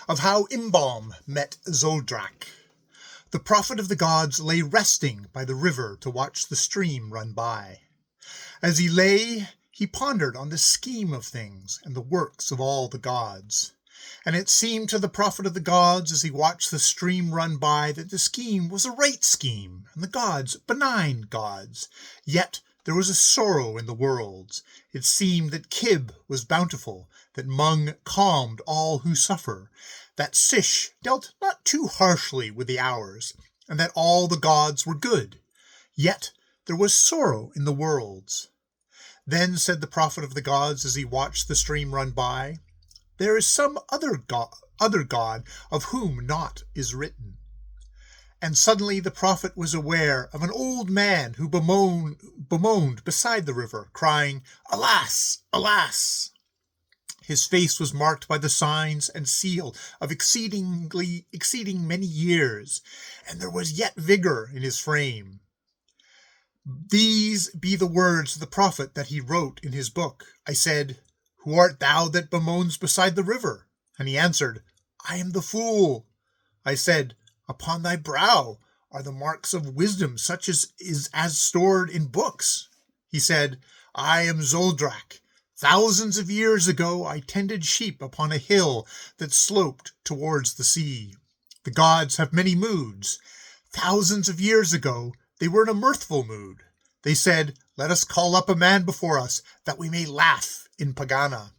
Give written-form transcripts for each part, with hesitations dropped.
of how Imbalm met Zdrck. The prophet of the gods lay resting by the river to watch the stream run by. As he lay, he pondered on the scheme of things and the works of all the gods. And it seemed to the prophet of the gods, as he watched the stream run by, that the scheme was a right scheme, and the gods benign gods. Yet there was a sorrow in the worlds. It seemed that Kib was bountiful, that Mung calmed all who suffer, that Sish dealt not too harshly with the hours, and that all the gods were good. Yet there was sorrow in the worlds. Then said the prophet of the gods, as he watched the stream run by, "There is some other god of whom naught is written." And suddenly the prophet was aware of an old man who bemoaned beside the river, crying, "Alas! Alas!" His face was marked by the signs and seal of exceeding many years, and there was yet vigor in his frame. These be the words of the prophet that he wrote in his book. I said, "Who art thou that bemoans beside the river?" And he answered, "I am the fool." I said, "Upon thy brow are the marks of wisdom, such as is stored in books." He said, "I am Zdrck. Thousands of years ago I tended sheep upon a hill that sloped towards the sea. The gods have many moods. Thousands of years ago they were in a mirthful mood. They said, 'Let us call up a man before us, that we may laugh in Pagana.'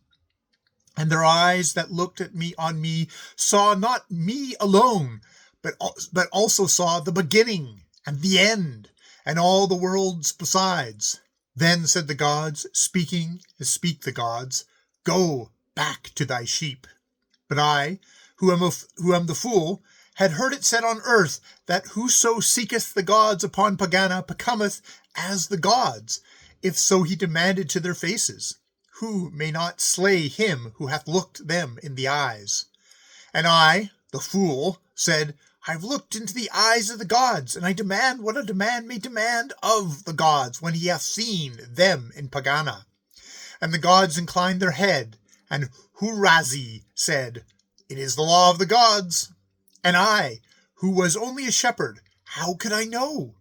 And their eyes that looked at me on me saw not me alone, but also saw the beginning and the end, and all the worlds besides. Then said the gods, speaking as speak the gods, 'Go back to thy sheep.' But I, who am the fool, had heard it said on earth that whoso seeketh the gods upon Pagana becometh as the gods, if so he demanded to their faces. Who may not slay him who hath looked them in the eyes? And I, the fool, said, I've looked into the eyes of the gods, and I demand what a man may demand of the gods when he hath seen them in Pagana. And the gods inclined their head, and Hurazi said, It is the law of the gods. And I, who was only a shepherd, how could I know?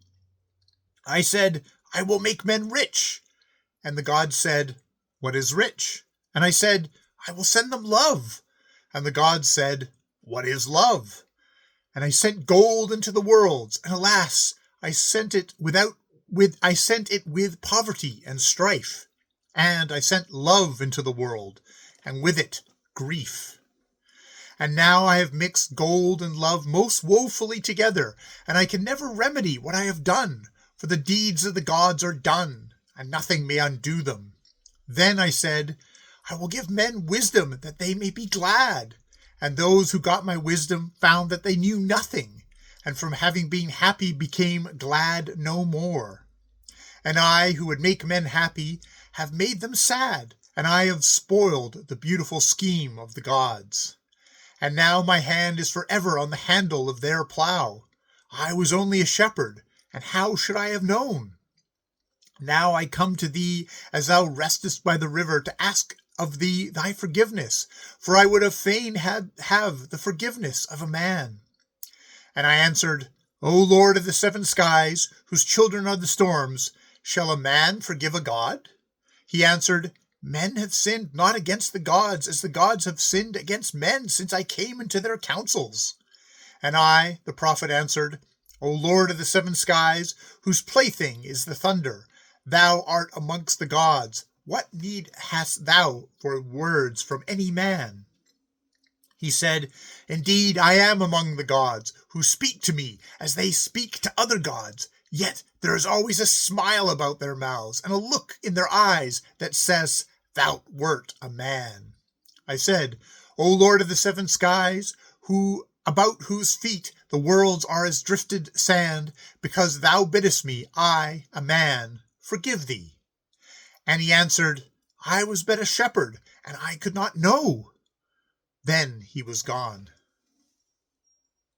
I said, I will make men rich. And the gods said, What is rich? And I said, I will send them love. And the gods said, What is love? And I sent gold into the worlds, and alas, I sent it with poverty and strife. And I sent love into the world, and with it grief. And now I have mixed gold and love most woefully together, and I can never remedy what I have done, for the deeds of the gods are done, and nothing may undo them. Then I said, I will give men wisdom that they may be glad. And those who got my wisdom found that they knew nothing, and from having been happy became glad no more. And I, who would make men happy, have made them sad, and I have spoiled the beautiful scheme of the gods. And now my hand is forever on the handle of their plough. I was only a shepherd, and how should I have known? Now I come to thee as thou restest by the river to ask of thee thy forgiveness, for I would have fain have the forgiveness of a man. And I answered, O Lord of the seven skies, whose children are the storms, shall a man forgive a god? He answered, Men have sinned not against the gods, as the gods have sinned against men since I came into their councils. And I, the prophet, answered, O Lord of the seven skies, whose plaything is the thunder, thou art amongst the gods. What need hast thou for words from any man? He said, Indeed, I am among the gods, who speak to me as they speak to other gods. Yet there is always a smile about their mouths, and a look in their eyes that says, Thou wert a man. I said, O Lord of the seven skies, about whose feet the worlds are as drifted sand, because thou biddest me, I, a man, forgive thee. And he answered, I was but a shepherd, and I could not know. Then he was gone.